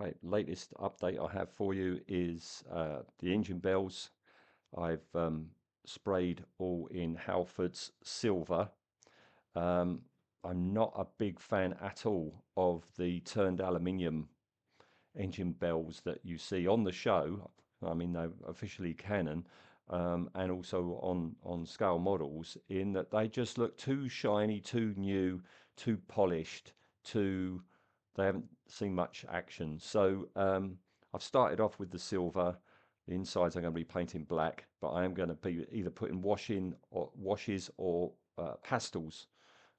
Right, latest update I have for you is the engine bells. I've sprayed all in Halford's silver. Um, I'm not a big fan at all of the turned aluminium engine bells that you see on the show. I mean, they're officially Canon, and also on scale models, in that they just look too shiny, too new, too polished, too. They haven't seen much action. So I've started off with the silver. The insides I'm going to be painting black, but I am going to be either putting washes or pastels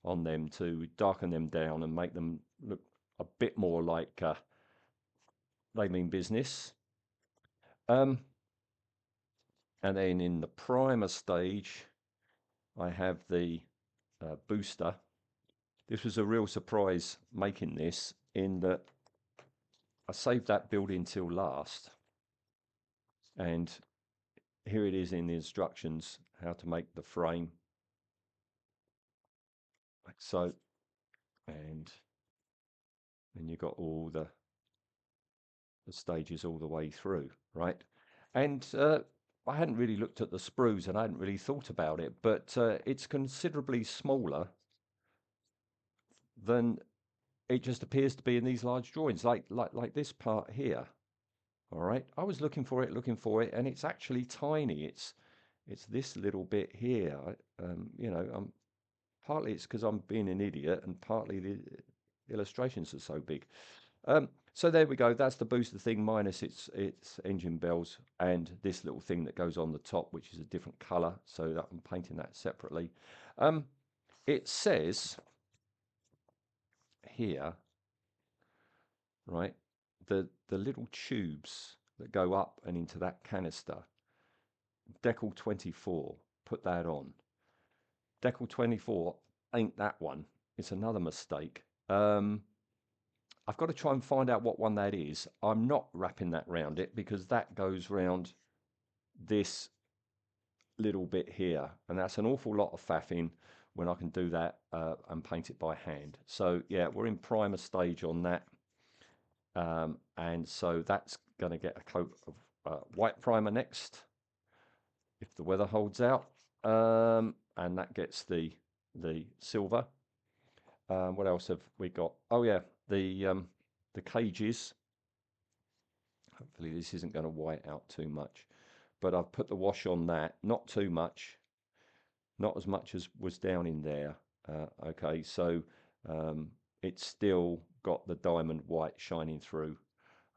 on them to darken them down and make them look a bit more like they mean business. Um, and then in the primer stage, I have the booster. This was a real surprise making this, in that I saved that build until last, and here it is in the instructions how to make the frame, like so. And then you've got all the stages all the way through, right? And I hadn't really looked at the sprues and I hadn't really thought about it, but it's considerably smaller than it just appears to be in these large drawings, like this part here. All right, I was looking for it, and it's actually tiny. It's this little bit here. You know, partly it's because I'm being an idiot, and partly the illustrations are so big. So there we go. That's the booster thing minus its engine bells and this little thing that goes on the top, which is a different color. So that I'm painting that separately. It says here, right, the little tubes that go up and into that canister, decal 24, put that on. Decal 24 ain't that one. It's another mistake. I've got to try and find out what one that is. I'm not wrapping that round it because that goes round this little bit here, and that's an awful lot of faffing when I can do that and paint it by hand. So yeah, we're in primer stage on that, and so that's going to get a coat of white primer next, if the weather holds out, and that gets the silver. What else have we got? Oh yeah, the cages. Hopefully this isn't going to white out too much, but I've put the wash on that, not too much, not as much as was down in there. Okay, so it's still got the diamond white shining through.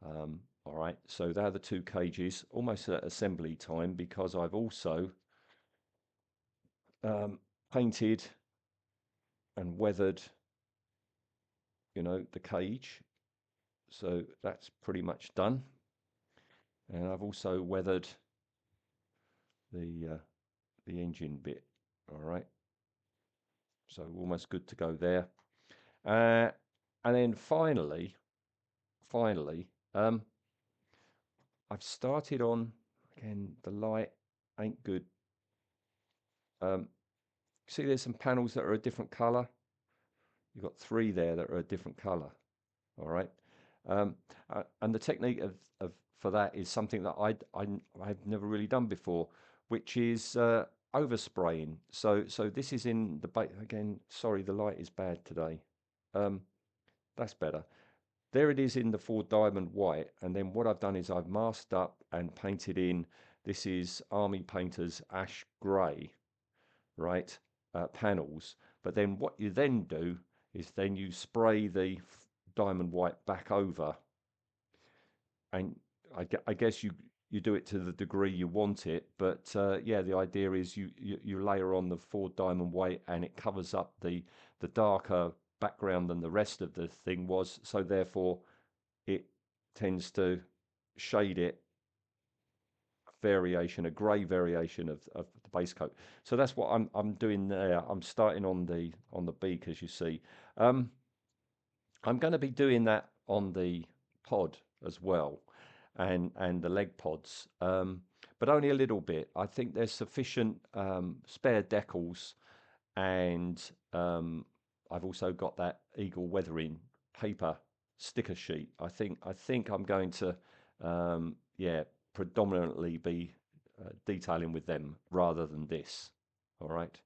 All right, so they're the two cages, almost at assembly time, because I've also painted and weathered, you know, the cage. So that's pretty much done. And I've also weathered the engine bit. All right, so almost good to go there. And then finally, I've started on, again, the light ain't good. See, there's some panels that are a different color. You've got 3 there that are a different color. All right, and the technique of for that is something that I've never really done before, which is overspraying. So this is in the again. Sorry, the light is bad today. That's better. There it is in the 4 diamond white, and then what I've done is I've masked up and painted in. This is Army Painter's ash grey, right? Panels. But then what you then do is then you spray the diamond white back over, and I guess you do it to the degree you want it, but yeah, the idea is you layer on the 4 diamond white, and it covers up the darker background than the rest of the thing was, so therefore it tends to shade it a grey variation of the base coat. So that's what I'm doing there. I'm starting on the beak, as you see. I'm going to be doing that on the pod as well, and the leg pods, but only a little bit. I think there's sufficient spare decals, and I've also got that eagle weathering paper sticker sheet. I think I'm going to yeah, predominantly be detailing with them rather than this. All right.